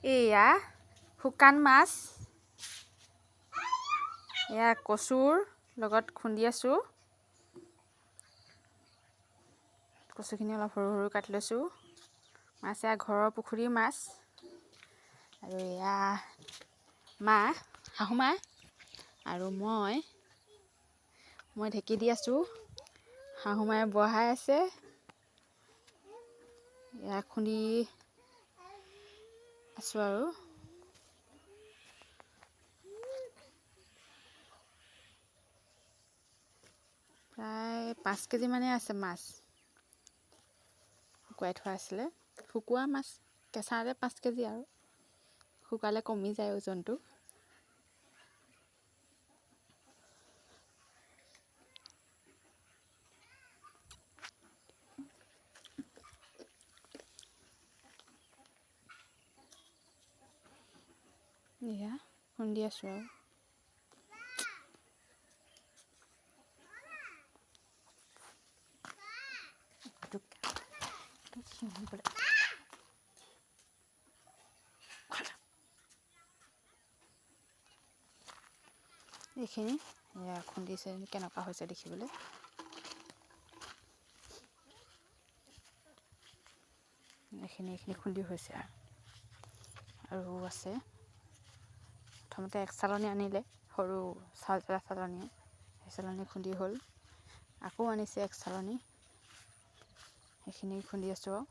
এয়া শুকান মাছ, এয়া কচুৰ লগত খুন্দি আছোঁ। কচুখিনি অলপ সৰু সৰু কাটি লৈছোঁ। মাছ এয়া ঘৰৰ পুখুৰীৰ মাছ। আৰু এয়া শাহু মা আৰু মই ঢেঁকী দি আছোঁ। শাহু মায়ে বহাই আছে। এয়া খুন্দি আছোঁ আৰু প্ৰায় 5 কেজি মানে আছে মাছ। শুকুৱাই থোৱা আছিলে। শুকোৱা মাছ কেঁচাতে 5 কেজি আৰু শুকালে কমি যায় ওজনটো। এয়া খুন্দি আছোঁ আৰু এইখিনি এয়া খুন্দিছে কেনেকুৱা হৈছে দেখিবলৈ। এইখিনি খুন্দি হৈছে আৰু আছে। প্ৰথমতে এক চালনী আনিলে, সৰু চাউল চলা চালনী, সেই চালনী খুন্দি হ'ল। আকৌ আনিছে এক চালনী, সেইখিনি খুন্দি আছোঁ আৰু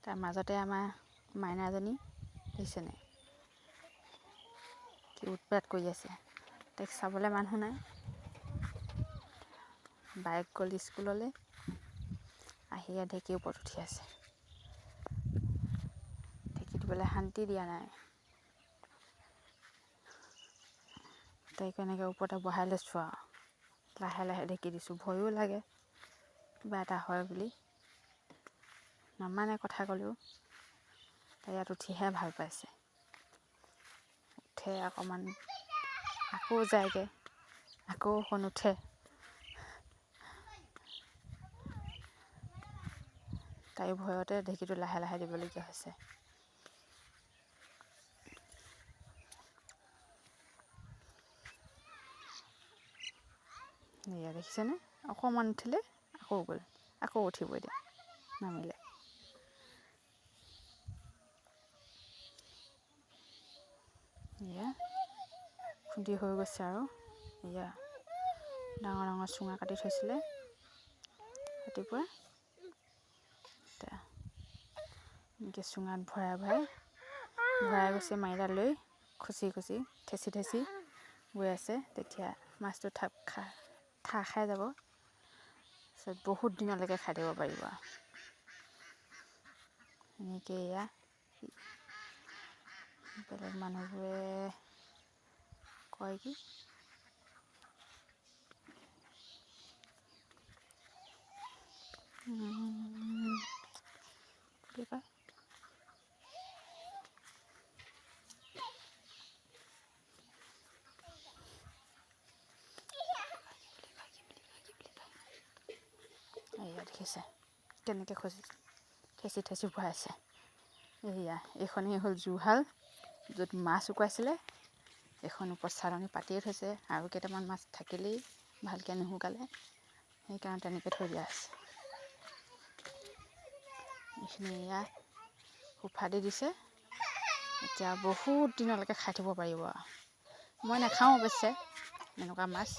তাৰ মাজতে আমাৰ মাইনাজনী দেখিছেনে কি উৎপাত কৰি আছে। তাইক চাবলৈ মানুহ নাই। বাইক গ'ল স্কুললৈ, আহি ঢেঁকীৰ ওপৰত উঠি আছে। ঢেঁকী দিবলৈ শান্তি দিয়া নাই। তাইক এনেকৈ ওপৰতে বহাই লৈছোঁ আৰু লাহে লাহে ঢেঁকী দিছোঁ। ভয়ো লাগে কিবা এটা হয় বুলি। নামানে কথা ক'লেও। তাই ইয়াত উঠিহে ভাল পাইছে। উঠে অকণমান, আকৌ যায়গৈ, আকৌ অকণ উঠে। তাইৰ ভয়তে ঢেঁকীটো লাহে লাহে দিবলগীয়া হৈছে। এয়া দেখিছেনে, অকণমান উঠিলে আকৌ গ'ল, আকৌ উঠিব এতিয়া নামিলে। এয়া খুন্দি হৈ গৈছে আৰু এয়া ডাঙৰ ডাঙৰ চুঙা কাটি থৈছিলে ৰাতিপুৱা। এতিয়া এনেকৈ চুঙাত ভৰাই গৈছে মাৰিডাল লৈ, খুচি ঠেচি গৈ আছে। তেতিয়া মাছটো ঠাৰ খাই যাব। তাৰপিছত বহুত দিনলৈকে খাই দিব পাৰিব আৰু এনেকৈ। এয়া বেলেগ মানুহবোৰে কয় কি বুলি কয়। এয়া দেখিছে কেনেকৈ ঠেচি ভৰাইছে। এয়া এইখনেই হ'ল জুহাল, য'ত মাছ শুকুৱাইছিলে। এখন ওপৰত চালনী পাতিয়ে থৈছে, আৰু কেইটামান মাছ থাকিলেই ভালকৈ নুশুকালে, সেইকাৰণে তেনেকৈ থৈ দিয়া আছে। এইখিনি এয়া সোপা দি দিছে। এতিয়া বহুত দিনলৈকে খাই থ'ব পাৰিব আৰু। মই নাখাওঁ অৱশ্যে এনেকুৱা মাছ।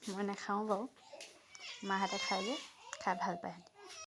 মই নাখাওঁ বাৰু, মাহঁতে খাই যে, খাই ভাল পায়।